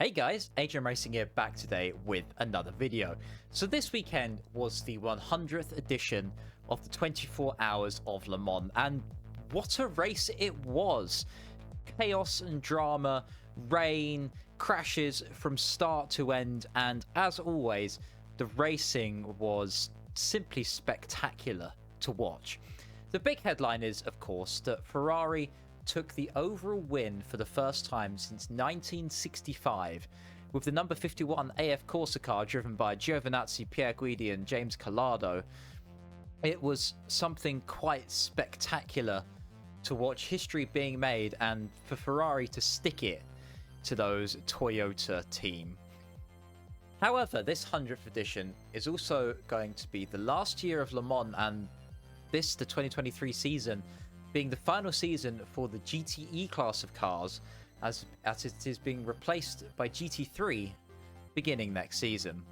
Hey guys, Adrian Racing here, back today with another video. So this weekend was the 100th edition of the 24 Hours of Le Mans, and what a race it was. Chaos and drama, rain, crashes from start to end, and as always, the racing was simply spectacular to watch. The big headline is, of course, that Ferrari took the overall win for the first time since 1965 with the number 51 AF Corsa car driven by Giovinazzi, Pierre Guidi and James Calado. It was something quite spectacular to watch history being made and for Ferrari to stick it to those Toyota team. However, this 100th edition is also going to be the last year of Le Mans, and this, the 2023 season, being the final season for the GTE class of cars, as it is being replaced by GT3 beginning next season.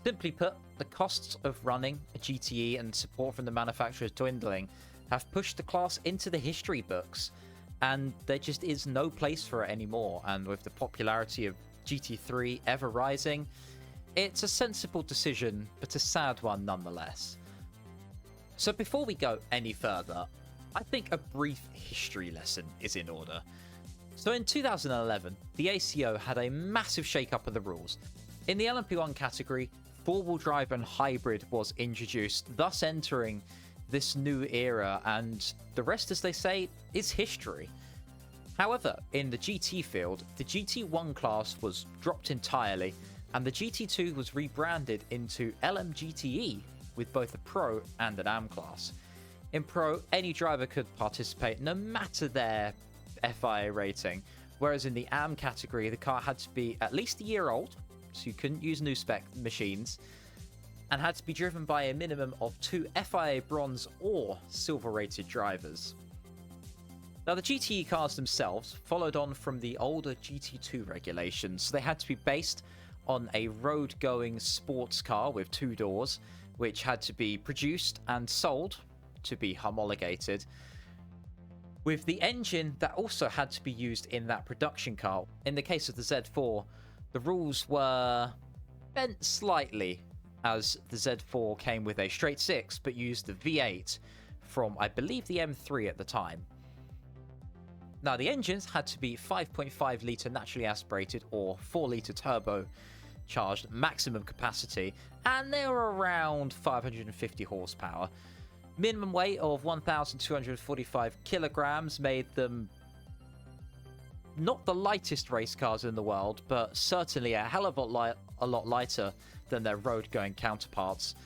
Simply put, the costs of running a GTE and support from the manufacturers dwindling have pushed the class into the history books, and there just is no place for it anymore. And with the popularity of GT3 ever rising, it's a sensible decision, but a sad one nonetheless. So before we go any further, I think a brief history lesson is in order. So in 2011, the ACO had a massive shake-up of the rules. In the LMP1 category, four-wheel drive and hybrid was introduced, thus entering this new era, and the rest, as they say, is history. However, in the GT field, the GT1 class was dropped entirely, and the GT2 was rebranded into LMGTE with both a Pro and an AM class. In Pro, any driver could participate no matter their FIA rating, whereas in the AM category, the car had to be at least a year old, so you couldn't use new spec machines, and had to be driven by a minimum of 2 FIA bronze or silver rated drivers. Now, the GTE cars themselves followed on from the older GT2 regulations, so they had to be based on a road-going sports car with 2 doors, which had to be produced and sold to be homologated, with the engine that also had to be used in that production car. In the case of the Z4, the rules were bent slightly, as the Z4 came with a straight 6 but used the V8 from, I believe, the M3 at the time. Now, the engines had to be 5.5 litre naturally aspirated or 4 litre turbo charged maximum capacity, and they were around 550 horsepower. Minimum weight of 1,245 kilograms made them not the lightest race cars in the world, but certainly a hell of a lot lighter than their road-going counterparts.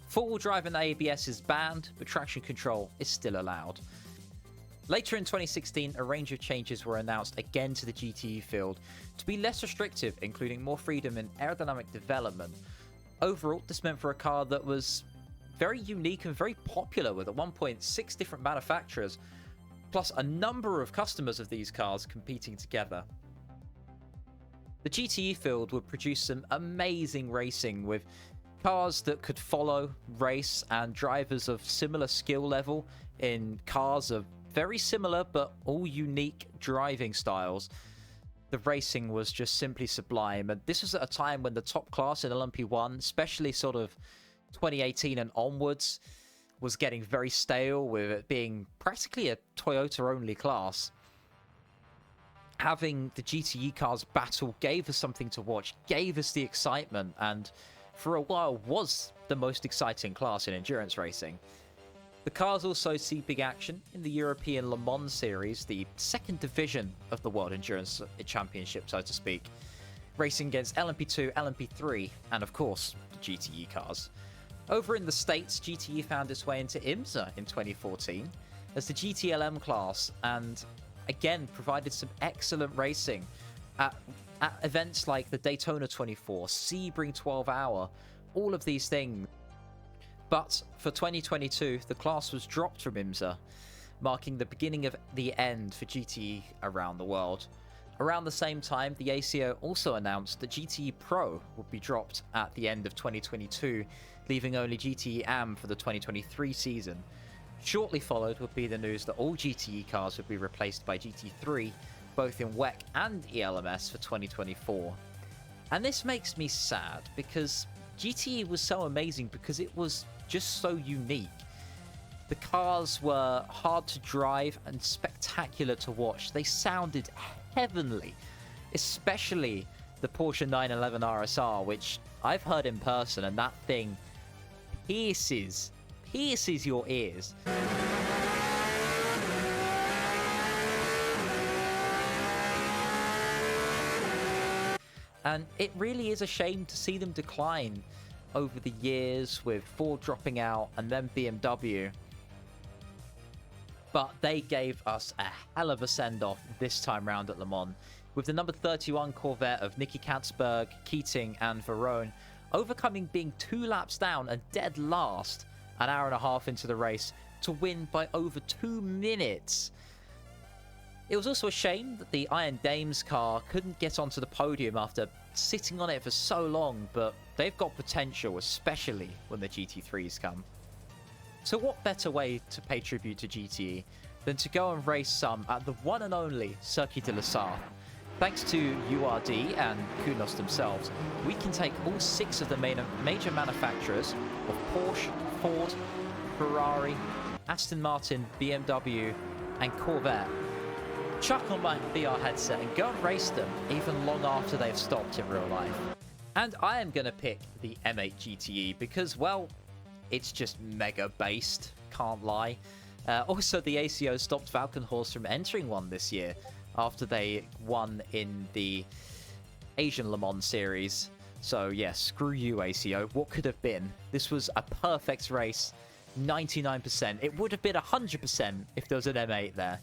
Four-wheel drive and ABS is banned, but traction control is still allowed. Later in 2016, a range of changes were announced again to the GTE field to be less restrictive, including more freedom in aerodynamic development. Overall, this meant for a car that was very unique and very popular, with at one point 6 different manufacturers, plus a number of customers of these cars competing together. The GTE field would produce some amazing racing with cars that could follow, race, and drivers of similar skill level in cars of very similar but all unique driving styles. The racing was just simply sublime, and this was at a time when the top class in LMP1, especially sort of 2018 and onwards, was getting very stale, with it being practically a Toyota-only class. Having the GTE cars battle gave us something to watch, gave us the excitement, and for a while was the most exciting class in endurance racing. The cars also see big action in the European Le Mans Series, the second division of the World Endurance Championship, so to speak, racing against LMP2, LMP3, and of course, the GTE cars. Over in the States, GTE found its way into IMSA in 2014 as the GTLM class, and again provided some excellent racing at events like the Daytona 24, Sebring 12 Hour, all of these things. But for 2022, the class was dropped from IMSA, marking the beginning of the end for GTE around the world. Around the same time, the ACO also announced that GTE Pro would be dropped at the end of 2022, leaving only GTE AM for the 2023 season. Shortly followed would be the news that all GTE cars would be replaced by GT3, both in WEC and ELMS for 2024. And this makes me sad because GTE was so amazing because it was just so unique. The cars were hard to drive and spectacular to watch. They sounded heavenly, especially the Porsche 911 RSR, which I've heard in person, and that thing pierces your ears. And it really is a shame to see them decline over the years, with Ford dropping out and then BMW. But they gave us a hell of a send-off this time round at Le Mans, with the number 31 Corvette of Nicky Katzberg, Keating and Verone overcoming being 2 laps down and dead last an hour and a half into the race to win by over 2 minutes. It was also a shame that the Iron Dames car couldn't get onto the podium after sitting on it for so long, but they've got potential, especially when the GT3s come. So what better way to pay tribute to GTE than to go and race some at the one and only Circuit de la Sarthe? Thanks to URD and Kunos themselves, we can take all 6 of the major manufacturers of Porsche, Ford, Ferrari, Aston Martin, BMW and Corvette, chuck on my VR headset and go and race them even long after they've stopped in real life. And I am going to pick the M8 GTE because, well, it's just mega based, can't lie. Also, the ACO stopped Falcon Horse from entering one this year after they won in the Asian Le Mans series. So yeah, screw you, ACO. What could have been? This was a perfect race, 99%. It would have been 100% if there was an M8 there.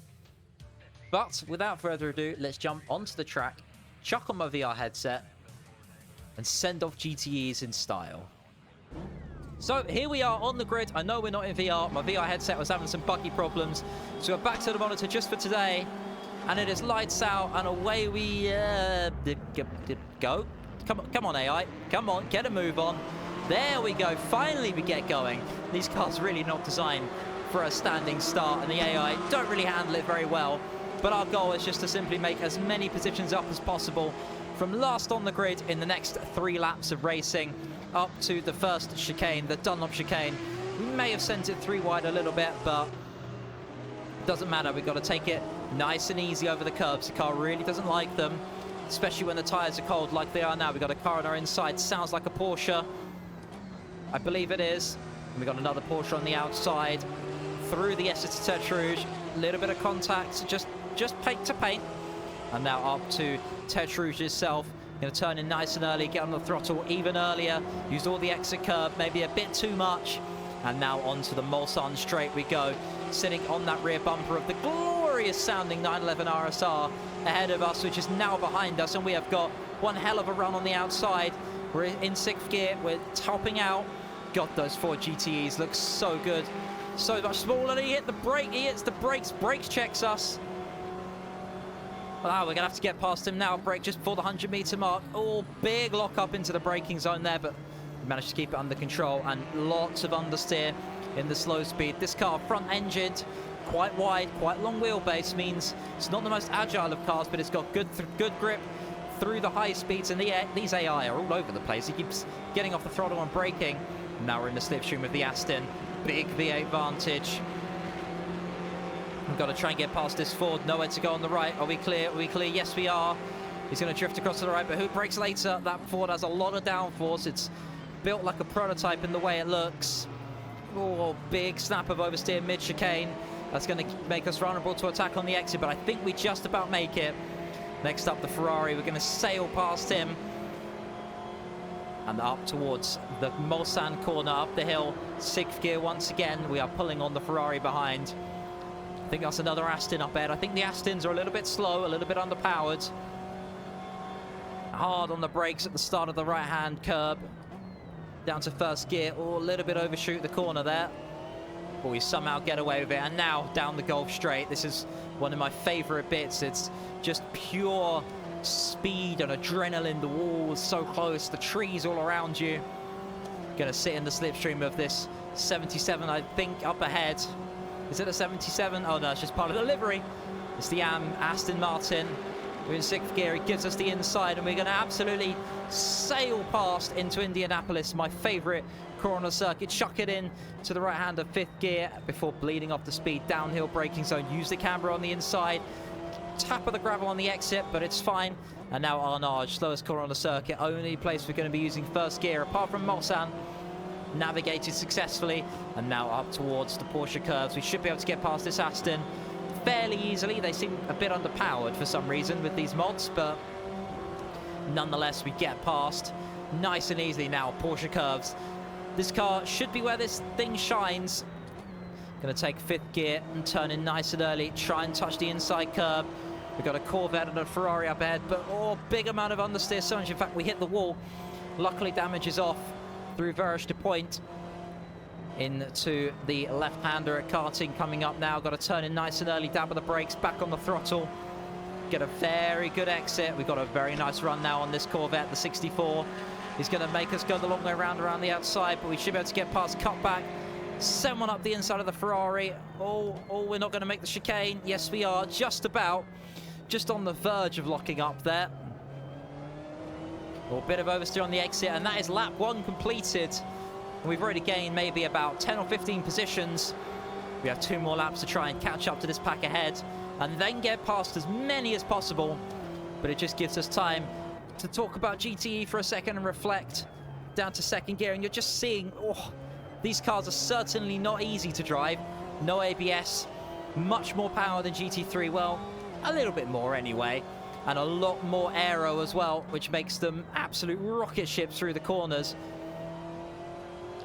But without further ado, let's jump onto the track, chuck on my VR headset, and send off GTEs in style. So here we are on the grid. I know we're not in VR. My VR headset was having some buggy problems. So we're back to the monitor just for today. And it is lights out and away we go. Come on, AI. Come on, get a move on. There we go. Finally we get going. These cars really not designed for a standing start, and the AI don't really handle it very well. But our goal is just to simply make as many positions up as possible from last on the grid in the next 3 laps of racing up to the first chicane, the Dunlop chicane. We may have sent it 3 wide a little bit, but doesn't matter. We've got to take it nice and easy over the curbs. The car really doesn't like them, especially when the tyres are cold like they are now. We've got a car on our inside. Sounds like a Porsche. I believe it is. And we've got another Porsche on the outside. Through the Essence to Tete Rouge. A little bit of contact, just paint to paint. And now up to Tete Rouge itself. Going to turn in nice and early, get on the throttle even earlier. Used all the exit curb, maybe a bit too much. And now onto the Mulsanne straight we go. Sitting on that rear bumper of the glorious sounding 911 RSR ahead of us, which is now behind us. And we have got one hell of a run on the outside. We're in 6th gear, we're topping out. God, those 4 GTEs look so good. So much smaller. And he hit the brake, he hits the brakes, brakes checks us. Wow, we're going to have to get past him now. Brake just before the 100-meter mark. Oh, big lock up into the braking zone there, but we managed to keep it under control, and lots of understeer in the slow speed. This car, front-engined, quite wide, quite long wheelbase, means it's not the most agile of cars, but it's got good grip through the high speeds, and these AI are all over the place. He keeps getting off the throttle and braking. Now we're in the slipstream of the Aston. Big V8 Vantage. We've got to try and get past this Ford. Nowhere to go on the right. Are we clear? Are we clear? Yes, we are. He's going to drift across to the right, but who brakes later? That Ford has a lot of downforce. It's built like a prototype in the way it looks. Oh, big snap of oversteer mid-chicane. That's going to make us vulnerable to attack on the exit, but I think we just about make it. Next up, the Ferrari. We're going to sail past him. And up towards the Mulsanne corner, up the hill. 6th gear once again. We are pulling on the Ferrari behind. I think that's another Aston up ahead. I think the Astons are a little bit slow, a little bit underpowered. Hard on the brakes at the start of the right-hand curb. Down to 1st gear. Oh, a little bit overshoot the corner there. But we somehow get away with it. And now down the Gulf Straight. This is one of my favourite bits. It's just pure speed and adrenaline. The walls so close, the trees all around you. Gonna sit in the slipstream of this 77, I think, up ahead. Is it a 77? Oh no, it's just part of the livery. It's the Aston Martin. We're in 6th gear. It gives us the inside, and we're going to absolutely sail past into Indianapolis, my favourite corner circuit. Chuck it in to the right hand of 5th gear before bleeding off the speed. Downhill braking zone. Use the camber on the inside. Tap of the gravel on the exit, but it's fine. And now Arnage, slowest corner on the circuit. Only place we're going to be using 1st gear, apart from Mulsanne. Navigated successfully, and now up towards the Porsche curves. We should be able to get past this Aston fairly easily. They seem a bit underpowered for some reason with these mods, but nonetheless we get past nice and easily now. Porsche curves. This car should be where this thing shines. Going to take 5th gear and turn in nice and early. Try and touch the inside curb. We've got a Corvette and a Ferrari up ahead, but big amount of understeer. So much, in fact, we hit the wall. Luckily, damage is off through Verish de Point into the left-hander at karting coming up now. Got to turn in nice and early, dab of the brakes, back on the throttle. Get a very good exit. We've got a very nice run now on this Corvette, the 64. He's going to make us go the long way around the outside, but we should be able to get past cutback. Send one up the inside of the Ferrari. We're not going to make the chicane. Yes, we are. Just about. Just on the verge of locking up there. A bit of oversteer on the exit, and that is lap 1 completed. And we've already gained maybe about 10 or 15 positions. We have 2 more laps to try and catch up to this pack ahead, and then get past as many as possible. But it just gives us time to talk about GTE for a second and reflect down to 2nd gear. And you're just seeing, these cars are certainly not easy to drive. No ABS, much more power than GT3. Well, a little bit more anyway. And a lot more aero as well, which makes them absolute rocket ships through the corners.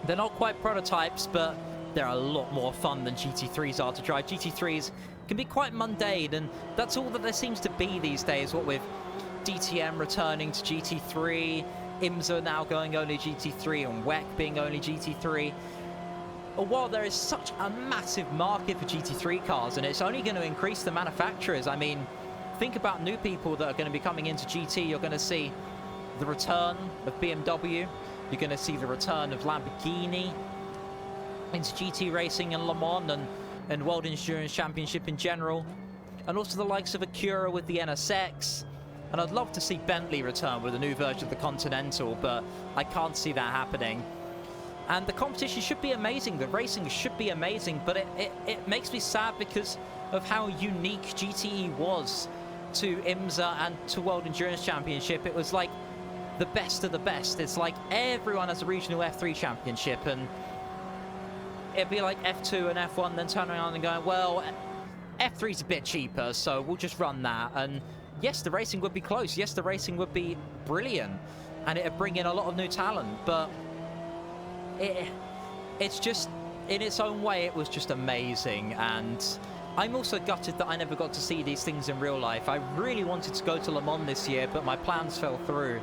They're not quite prototypes, but they're a lot more fun than GT3s are to drive. GT3s can be quite mundane, and that's all that there seems to be these days. What with DTM returning to GT3, IMSA now going only GT3, and WEC being only GT3. While there is such a massive market for GT3 cars, and it's only going to increase the manufacturers. I mean, think about new people that are going to be coming into GT. You're going to see the return of BMW. You're going to see the return of Lamborghini into GT racing and Le Mans and World Endurance Championship in general. And also the likes of Acura with the NSX. And I'd love to see Bentley return with a new version of the Continental, but I can't see that happening. And the competition should be amazing. The racing should be amazing, but it makes me sad because of how unique GTE was to IMSA and to World Endurance Championship. It was like the best of the best. It's like everyone has a regional F3 championship, and it'd be like F2 and F1, then turn around and going, well, F3's a bit cheaper, so we'll just run that. And yes, the racing would be close. Yes, the racing would be brilliant, and it'd bring in a lot of new talent, but it's just, in its own way, it was just amazing. And I'm also gutted that I never got to see these things in real life. I really wanted to go to Le Mans this year, but my plans fell through,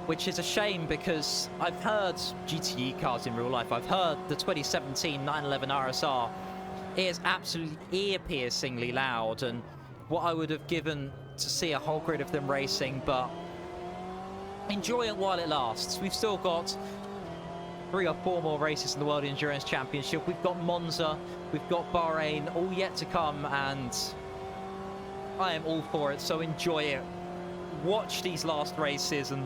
which is a shame because I've heard GTE cars in real life. I've heard the 2017 911 RSR. It is absolutely ear-piercingly loud, and what I would have given to see a whole grid of them racing, but enjoy it while it lasts. We've still got 3 or 4 more races in the World Endurance Championship. We've got Monza, we've got Bahrain, all yet to come, and I am all for it, so enjoy it. Watch these last races and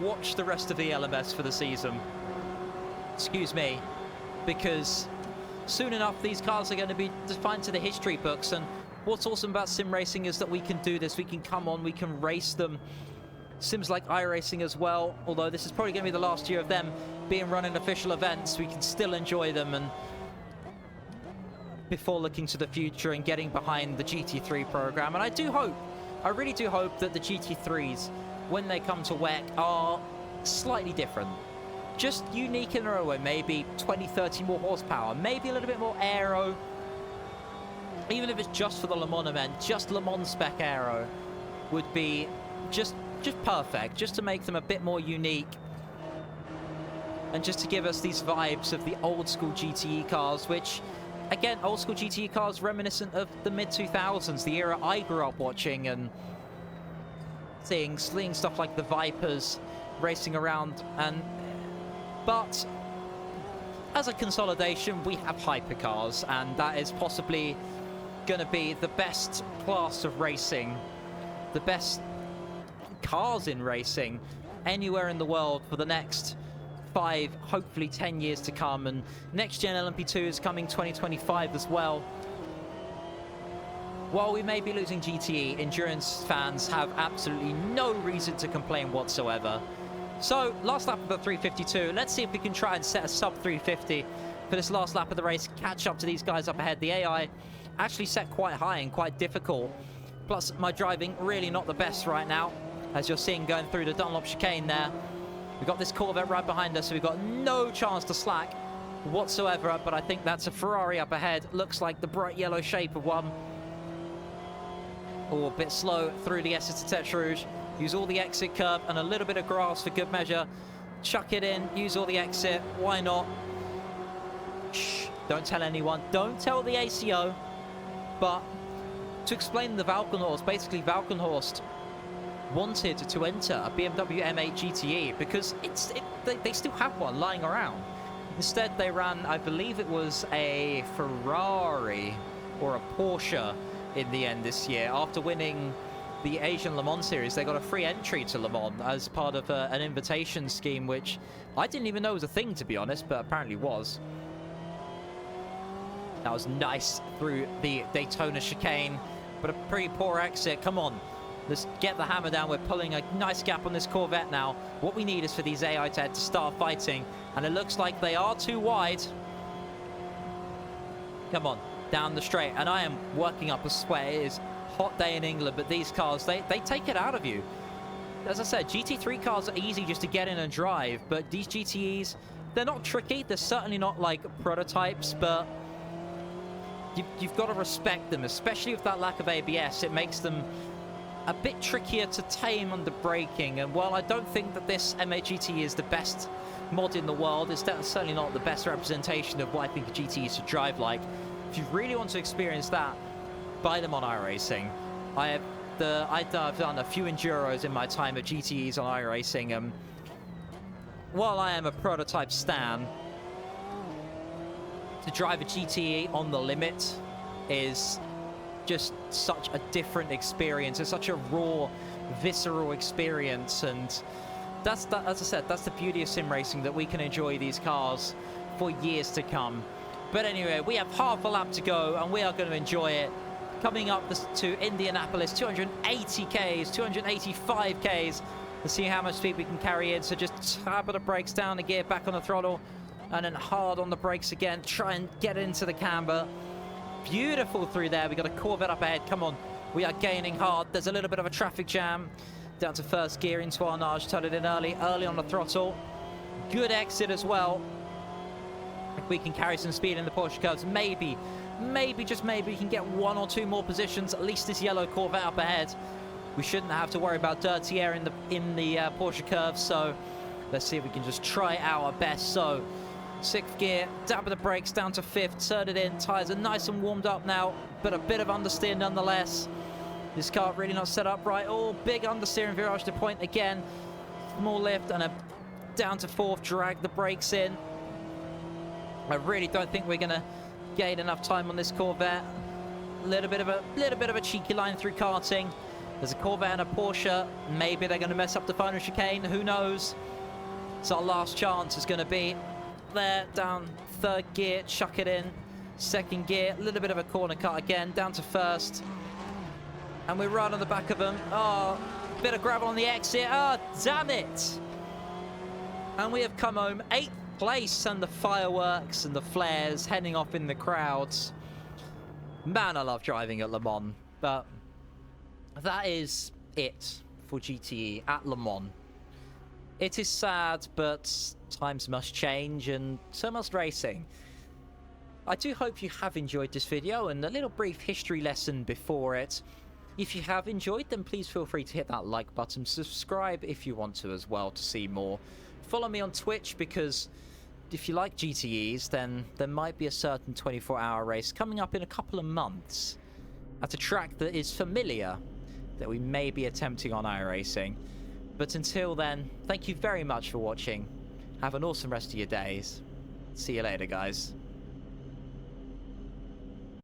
watch the rest of the LMS for the season. Excuse me, because soon enough these cars are going to be defined to the history books. And what's awesome about sim racing is that we can do this. We can come on, we can race them. Sims like iRacing as well, although this is probably going to be the last year of them being run in official events, we can still enjoy them, and before looking to the future and getting behind the GT3 program. And I really do hope that the GT3s, when they come to WEC, are slightly different. Just unique in their own way, maybe 20, 30 more horsepower, maybe a little bit more aero. Even if it's just for the Le Mans event, just Le Mans spec aero would be just perfect, just to make them a bit more unique, and just to give us these vibes of the old school GTE cars, which, again, old school GTE cars reminiscent of the mid-2000s, the era I grew up watching and seeing stuff like the Vipers racing around. But as a consolidation, we have hypercars, and that is possibly going to be the best class of racing, the best cars in racing anywhere in the world for the next 5, hopefully 10 years to come. And next gen LMP2 is coming 2025 as well. While we may be losing GTE, endurance fans have absolutely no reason to complain whatsoever. So, last lap of the 352. Let's see if we can try and set a sub 350 for this last lap of the race. Catch up to these guys up ahead. The AI actually set quite high and quite difficult. Plus, my driving really not the best right now, as you're seeing going through the Dunlop chicane there. We've got this Corvette right behind us, so we've got no chance to slack whatsoever. But I think that's a Ferrari up ahead. Looks like the bright yellow shape of one. Oh, a bit slow through the Essence de Tête Rouge. Use all the exit curb and a little bit of grass for good measure. Chuck it in, use all the exit. Why not? Shh, don't tell anyone. Don't tell the ACO. But to explain the Valkenhorst, basically Valkenhorst wanted to enter a BMW M8 GTE because they still have one lying around. Instead, they ran, I believe it was a Ferrari or a Porsche in the end this year. After winning the Asian Le Mans series, they got a free entry to Le Mans as part of an invitation scheme, which I didn't even know was a thing, to be honest, but apparently was. That was nice through the Daytona chicane, but a pretty poor exit. Come on, let's get the hammer down. We're pulling a nice gap on this Corvette now. What we need is for these AI to start fighting, and it looks like they are too wide. Come on, down the straight, and I am working up a sweat. It is a hot day in England, but these cars, they take it out of you. As I said, GT3 cars are easy just to get in and drive, but these GTEs, they're not tricky. They're certainly not like prototypes, but you've got to respect them, especially with that lack of ABS. It makes them a bit trickier to tame under braking. And while I don't think that this M8 GTE is the best mod in the world, it's certainly not the best representation of what I think a GTE should drive like. If you really want to experience that, buy them on iRacing. I've done a few Enduros in my time at GTEs on iRacing. While I am a prototype stan, to drive a GTE on the limit is just such a different experience. It's such a raw, visceral experience, and as I said, that's the beauty of sim racing, that we can enjoy these cars for years to come. But anyway, we have half a lap to go, and we are going to enjoy it. Coming up to Indianapolis, 280 Ks, 285 Ks. Let's see how much speed we can carry in. So just tap the brakes, down the gear, back on the throttle, and then hard on the brakes again. Try and get into the camber. Beautiful through there. We got a Corvette up ahead. Come on, we are gaining hard. There's a little bit of a traffic jam. Down to first gear into Arnage. Turn it in early on the throttle. Good exit as well. If we can carry some speed in the Porsche curves, maybe, just maybe, we can get 1 or 2 more positions. At least this yellow Corvette up ahead. We shouldn't have to worry about dirty air in the Porsche curves. So let's see if we can just try our best. So 6th gear, dab of the brakes, down to 5th, turn it in. Tyres are nice and warmed up now, but a bit of understeer nonetheless. This car really not set up right. Oh, big understeer in virage to point again. Small lift and a down to 4th, drag the brakes in. I really don't think we're going to gain enough time on this Corvette. Little bit of a cheeky line through karting. There's a Corvette and a Porsche. Maybe they're going to mess up the final chicane. Who knows? So our last chance is going to be there, down 3rd gear, chuck it in. 2nd gear, a little bit of a corner cut again, down to 1st. And we're right on the back of them. Oh, bit of gravel on the exit. Oh, damn it. And we have come home 8th place, and the fireworks and the flares heading off in the crowds. Man, I love driving at Le Mans. But that is it for GTE at Le Mans. It is sad, but times must change, and so must racing. I do hope you have enjoyed this video and a little brief history lesson before it. If you have enjoyed, then please feel free to hit that like button. Subscribe if you want to as well to see more. Follow me on Twitch, because if you like GTEs, then there might be a certain 24-hour race coming up in a couple of months at a track that is familiar, that we may be attempting on iRacing. But until then, thank you very much for watching. Have an awesome rest of your days. See you later, guys.